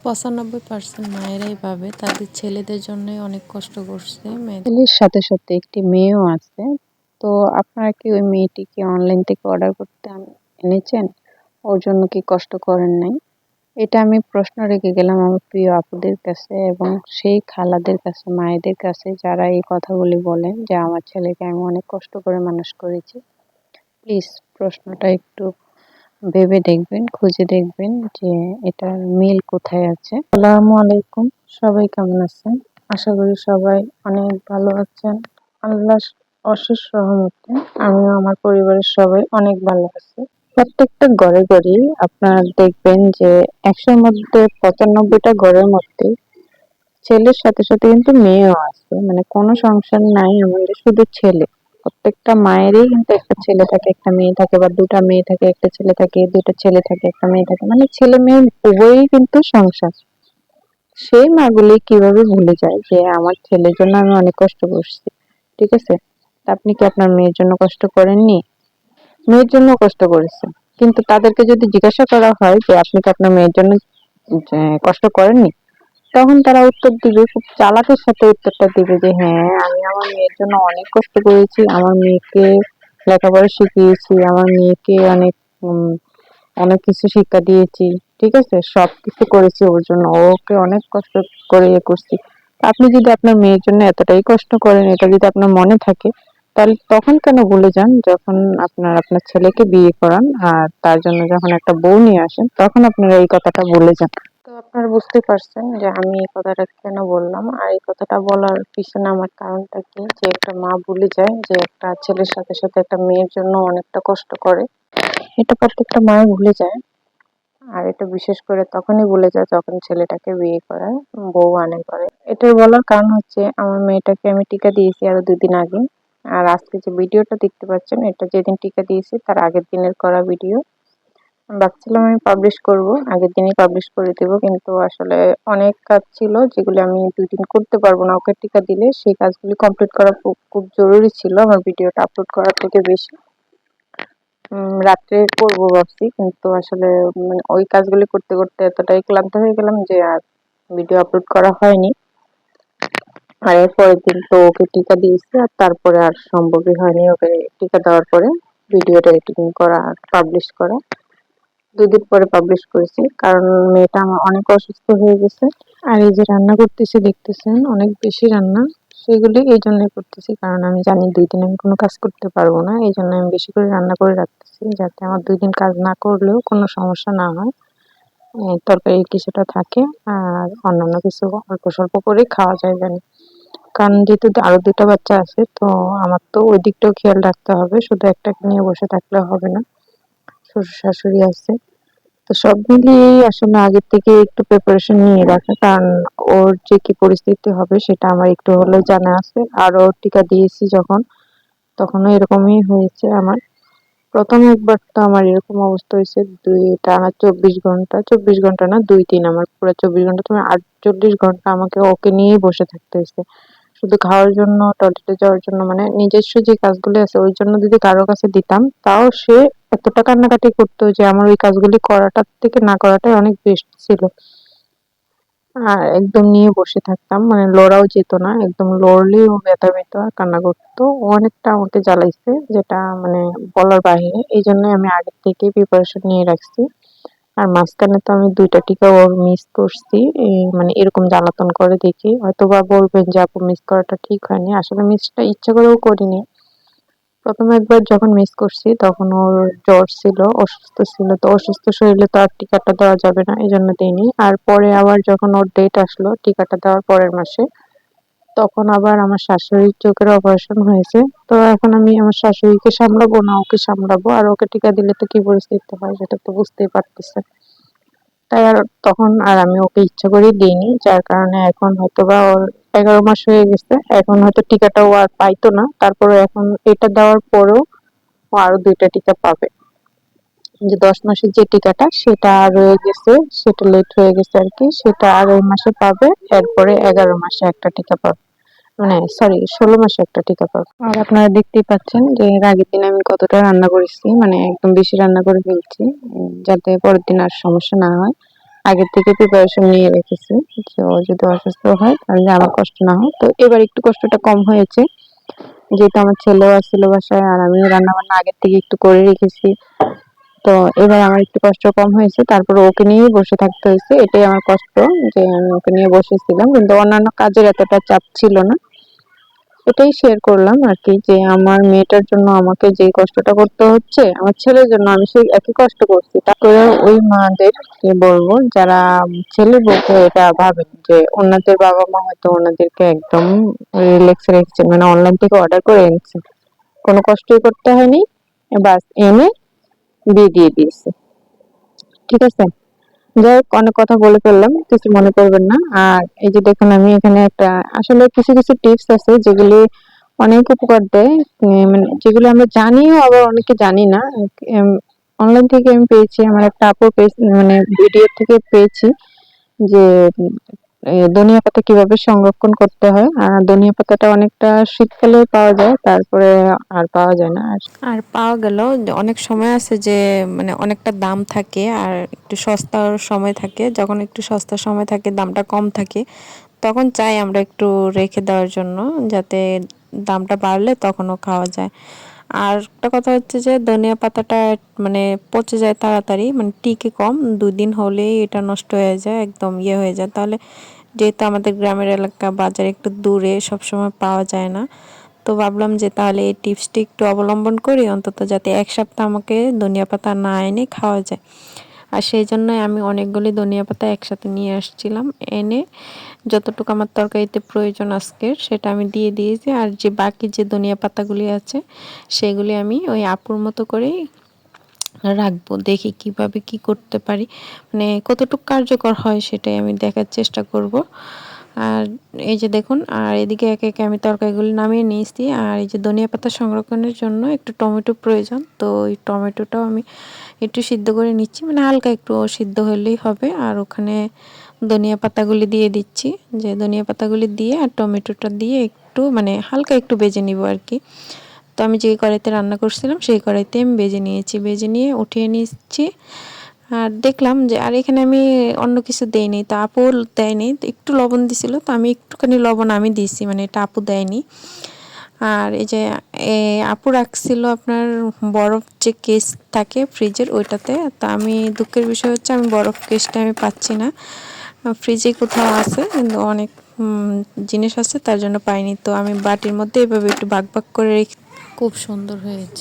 95% মায়েরাই ভাবে তাদের ছেলেদের জন্যই অনেক কষ্ট করছে। ছেলের সাথে সাথে একটি মেয়েও আছে। তো আপনারা কি ওই মেয়েটিকে অনলাইন থেকে অর্ডার করতে এনেছেন? ওর জন্য কি কষ্ট করেন নাই? এটা আমি প্রশ্ন রেখে গেলাম আমার প্রিয় আপুদের কাছে এবং সেই খালাদের কাছে, মায়েদের কাছে যারা এই কথাগুলি বলেন যে আমার ছেলেকে আমি অনেক কষ্ট করে মানুষ করেছি। প্লিজ প্রশ্নটা একটু ভেবে দেখবেন, খুঁজে দেখবেন যে এটার মিল কোথায় আছে। আসসালামু আলাইকুম, সবাই কেমন আছেন? আশা করি সবাই অনেক ভালো আছেন। আল্লাহর অশেষ রহমতে আমিও আমার পরিবারের সবাই অনেক ভালো আছি। প্রত্যেকটা ঘরে ঘরেই আপনারা দেখবেন যে 100-র মধ্যে 95টা ঘরের মধ্যে ছেলের সাথে সাথে কিন্তু মেয়েও আছে, মানে কোনো সংসার নাই আমাদের শুধু ছেলে। প্রত্যেকটা মায়েরই কিন্তু একটা ছেলে থাকে, একটা মেয়ে থাকে, বা দুটা মেয়ে থাকে, একটা ছেলে থাকে, দুটো ছেলে থাকে, একটা মেয়ে থাকে, মানে ছেলে মেয়ে উভয়ই কিন্তু সংসার। সেই মাগুলি কিভাবে ভুলে যায় যে আমার ছেলের জন্য আমি অনেক কষ্ট করছি, ঠিক আছে? তা আপনি কি আপনার মেয়ের জন্য কষ্ট করেননি? মেয়ের জন্য কষ্ট করেছেন, কিন্তু তাদেরকে যদি জিজ্ঞাসা করা হয় যে আপনি কি আপনার মেয়ের জন্য কষ্ট করেননি, তখন তারা উত্তর দিবে, খুব চালাকের সাথে উত্তরটা দিবে যে হ্যাঁ, আমি আমার মেয়ের জন্য অনেক কষ্ট করেছি, আমার মেয়েকে লেখাপড়া শিখিয়েছি, আমার মেয়েকে অনেক কিছু শিক্ষা দিয়েছি, ঠিক আছে, সবকিছু করেছি ওর জন্য, ওকে অনেক কষ্ট করে করছি। আপনি যদি আপনার মেয়ের জন্য এতটাই কষ্ট করেন, এটা যদি আপনার মনে থাকে, তাহলে তখন কেন ভুলে যান যখন আপনার ছেলেকে বিয়ে করান আর তার জন্য যখন একটা বউ নিয়ে আসেন, তখন আপনারা এই কথাটা ভুলে যান। তো আপনারা বুঝতে পারছেন যে আমি এই কথাটা কেন বললাম, আর এই কথাটা বলার পিছনে আমার কারণটা কি, যে একটা মা ভুলে যায় যে একটা ছেলের সাথে সাথে একটা মেয়ের জন্য অনেকটা কষ্ট করে। এটা প্রত্যেকটা মা ভুলে যায়। আর এটা বিশেষ করে তখনই ভুলে যায় যখন ছেলেটাকে বিয়ে করায়, বউ আনে করে। এটার বলার কারণ হচ্ছে আমার মেয়েটাকে আমি টিকা দিয়েছি আরো 2 দিন আগে। আর আজকে যে ভিডিওটা দেখতে পাচ্ছেন, এটা যেদিন টিকা দিয়েছি তার আগের দিনের করা ভিডিও। ভাবছিলাম আমি পাবলিশ করব, আগের দিনই পাবলিশ করে দেব, কিন্তু আসলে অনেক কাজ ছিল যেগুলো আমি 2 দিন করতে পারবো না। ওকে টিকা দিলে সেই কাজগুলি কমপ্লিট করা খুব জরুরি ছিল আমার ভিডিওটা আপলোড করার থেকে বেশি। রাত্রে করবো ভাবছি, কিন্তু আসলে ওই কাজগুলি করতে করতে এতটাই ক্লান্ত হয়ে গেলাম যে আর ভিডিও আপলোড করা হয়নি। আর এর পরের দিন তো ওকে টিকা দিয়েছি, আর তারপরে আর সম্ভবই হয়নি ওকে টিকা দেওয়ার পরে ভিডিওটা এডিটিং করা আর পাবলিশ করা। 2 দিন পরে পাবলিশ করেছি, কারণ মেয়েটা আমার অনেক অসুস্থ হয়ে গেছে। আর এই যে রান্না করতেছি দেখতেছেন, অনেক বেশি রান্না, সেগুলি এই জন্যই করতেছি কারণ আমি জানি 2 দিন আমি কোনো কাজ করতে পারবো না, এই জন্য আমি বেশি করে রান্না করে রাখতেছি যাতে আমার 2 দিন কাজ না করলেও কোনো সমস্যা না হয়। তরকারি কিছুটা থাকে আর অন্যান্য কিছু অল্প স্বল্প করে খাওয়া যায় জানি। কারণ যেহেতু আরো 2টা বাচ্চা আছে, তো আমার তো ওই দিকটাও খেয়াল রাখতে হবে, শুধু একটাকে নিয়ে বসে থাকলে হবে না। শ্বশুর শাশুড়ি আছে, তো সব মিলিয়েই আসলে আগের থেকে একটু প্রিপারেশন নিয়ে রাখা, কারণ ওর যে কি পরিস্থিতি হবে সেটা আমার একটু হলেও জানা আছে। আর ওর টিকা দিয়েছি যখন, তখনও এরকমই হয়েছে আমার। প্রথম একবার তো আমার এরকম অবস্থা হয়েছে, টানা 24 ঘন্টা, 24 ঘন্টা না, 2 দিন, আমার পুরো 24 ঘন্টা, তোমার 48 ঘন্টা আমাকে ওকে নিয়েই বসে থাকতে হয়েছে, শুধু খাওয়ার জন্য, টয়লেটে যাওয়ার জন্য, মানে নিজস্ব যে কাজগুলি আছে ওই জন্য যদি কারো কাছে দিতাম, তাও সে এতটা কান্নাকাটি করতো যে আমার ওই কাজগুলি করাটার থেকে না করাটাই অনেক বেস্ট ছিল। আর একদম নিয়ে বসে থাকতাম, মানে লড়াও যেত না, একদম লড়লেই ও ব্যথা পেত আর কান্না করতো। ও অনেকটা আমাকে জ্বালাইছে, যেটা মানে বলার বাহিরে। এই জন্য আমি আগের থেকেই প্রিপারেশন নিয়ে রাখছি। আর মাঝখানে তো আমি 2টা টিকা ওর মিস করছি, মানে এরকম জ্বালাতন করে দেখি। হয়তো বা বলবেন যে আপু মিস করাটা ঠিক হয়নি, আসলে মিসটা ইচ্ছা করেও করিনি। প্রথম একবার যখন মিস করছি তখন ওর জ্বর ছিল, অসুস্থ ছিল, তো অসুস্থ শরীরে তো আর টিকাটা দেওয়া যাবে না, এই জন্য দিইনি। আর পরে আবার যখন ওর ডেট আসলো টিকাটা দেওয়ার পরের মাসে, তখন আবার আমার শাশুড়ির চোখের অপারেশন হয়েছে। তো এখন আমি আমার শাশুড়িকে সামলাবো না ওকে সামলাবো, আর ওকে টিকা দিলে তো কি পরিস্থিতি হয় সেটা তো বুঝতেই পারতেছেন। তাই আর তখন আর আমি ওকে ইচ্ছা করেই দিইনি, যার কারণে এখন হয়তোবা ওর 11 মাস হয়ে গেছে, এখন হয়তো টিকাটা ও আর পাইতো না, তারপরে এখন এটা দেওয়ার পরেও ও আরো 2টা টিকা পাবে। যে 10 মাসের যে টিকাটা সেটা রয়ে গেছে, সেটা লেট হয়ে গেছে আর কি, সেটা আর এই মাসে পাবে। এরপরে 11 মাসে একটা টিকা পাবে, মানে সরি 16 মাসে একটা টিকা পাবে। আর আপনারা দেখতেই পাচ্ছেন যে এর আগের দিন আমি কতটা রান্না করেছি, মানে একদম বেশি রান্না করে ফেলছি, যাতে পরের দিন আর সমস্যা না হয়। আগে থেকে প্রিপারেশন নিয়ে রেখেছি যে ও যদি অসুস্থ হয় তাহলে আমার কষ্ট না হয়। তো এবার একটু কষ্টটা কম হয়েছে, যেহেতু আমার ছেলেও আসছিল বাসায় আর আমি রান্না বান্না আগের থেকে একটু করে রেখেছি। তো এবার আমার একটু কষ্ট কম হয়েছে, তারপর ওকে নিয়েই বসে থাকতে হয়েছে, এটাই আমার কষ্ট যে আমি ওকে নিয়ে বসেছিলাম, কিন্তু অন্যান্য কাজের এতটা চাপ ছিল না। এটাই শেয়ার করলাম আর কি, যে আমার মেয়েটার জন্য আমাকে যে কষ্টটা করতে হচ্ছে আমার ছেলের জন্য আমি সেই একই কষ্ট করছি। তারপরে ওই মাদেরকে বলবো যারা ছেলের বউকে এটা ভাবেন যে ওনাদের বাবা মা হয়তো ওনাদেরকে একদম রিল্যাক্স রেখেছে, মানে অনলাইন থেকে অর্ডার করে এনেছে, কোনো কষ্টই করতে হয়নি, বাস এনে বিয়ে দিয়ে দিয়েছে। ঠিক আছে, যাই হোক অনেক কথা বলে ফেললাম, কিছু মনে করবেন না। আর এই যে দেখুন আমি এখানে একটা, আসলে কিছু কিছু টিপস আছে যেগুলি অনেক উপকার দেয়, মানে যেগুলো আমরা জানিও আবার অনেকে জানি না। অনলাইন থেকে আমি পেয়েছি, আমার একটা আপুর পেজ মানে ভিডিও থেকে পেয়েছি যে ধনিয়া পাতা কিভাবে সংরক্ষণ করতে হয়। আর ধনিয়া পাতাটা অনেকটা শীতকালে পাওয়া যায়, তারপরে আর পাওয়া যায় না। আর আর পাওয়া গেলেও অনেক সময় আছে যে মানে অনেকটা দাম থাকে আর একটু সস্তার সময় থাকে, যখন একটু সস্তার সময় থাকে দামটা কম থাকে তখন চাই আমরা একটু রেখে দেওয়ার জন্য, যাতে দামটা বাড়লে তখনও খাওয়া যায়। আর একটা কথা হচ্ছে যে ধনিয়া পাতাটা মানে পচে যায় তাড়াতাড়ি, মানে টিকে কম, 2 দিন হলেই এটা নষ্ট হয়ে যায়, একদম ইয়ে হয়ে যায়। তাহলে যেহেতু আমাদের গ্রামের এলাকা বাজার একটু দূরে, সবসময় পাওয়া যায় না, তো ভাবলাম যে তাহলে এই টিপসটি একটু অবলম্বন করি, অন্তত যাতে 1 সপ্তাহ আমাকে ধনিয়া পাতা না এনে খাওয়া যায়। আর সেই জন্যই আমি অনেকগুলি ধনিয়া পাতা একসাথে নিয়ে আসছিলাম, এনে যতটুকু আমার তরকারিতে প্রয়োজন আজকের সেটা আমি দিয়ে দিয়েছি। আর যে বাকি যে ধনিয়া পাতাগুলি আছে সেগুলি আমি ওই আপুর মতো করেই রাখবো, দেখি কিভাবে কি করতে পারি, মানে কতটুকু কার্যকর হয় সেটাই আমি দেখার চেষ্টা করব। আর এই যে দেখুন, আর এদিকে একে একে আমি তরকারিগুলি নামিয়ে নিয়েছি। আর এই যে ধনিয়া পাতা সংরক্ষণের জন্য একটু টমেটো প্রয়োজন, তো এই টমেটোটাও আমি একটু সিদ্ধ করে নিচ্ছি, মানে হালকা একটু সিদ্ধ হলেই হবে। আর ওখানে ধনিয়া পাতাগুলি দিয়ে দিচ্ছি, যে ধনিয়া পাতাগুলি দিয়ে আর টমেটোটা দিয়ে একটু মানে হালকা একটু ভেজে নিব আর কি। তো আমি যে কড়াইতে রান্না করছিলাম সেই কড়াইতে আমি ভেজে নিয়েছি, ভেজে নিয়ে উঠিয়ে নিচ্ছি। আর দেখলাম যে আর এখানে আমি অন্য কিছু দেইনি, তো আপু দেয়নি, তো একটু লবণ দিছিল, তো আমি একটুখানি লবণ আমি দিয়েছি, মানে এটা আপু দেয়নি। আর এই যে আপু রাখছিল আপনার বরফ যে কেস থাকে ফ্রিজের ওইটাতে, তো আমি দুঃখের বিষয় হচ্ছে আমি বরফ কেসটা আমি পাচ্ছি না, ফ্রিজে কোথাও আছে কিন্তু অনেক জিনিস আছে তার জন্য পাইনি। তো আমি বাটির মধ্যে এভাবে একটু ভাগ ভাগ করে রেখে, খুব সুন্দর হয়েছে।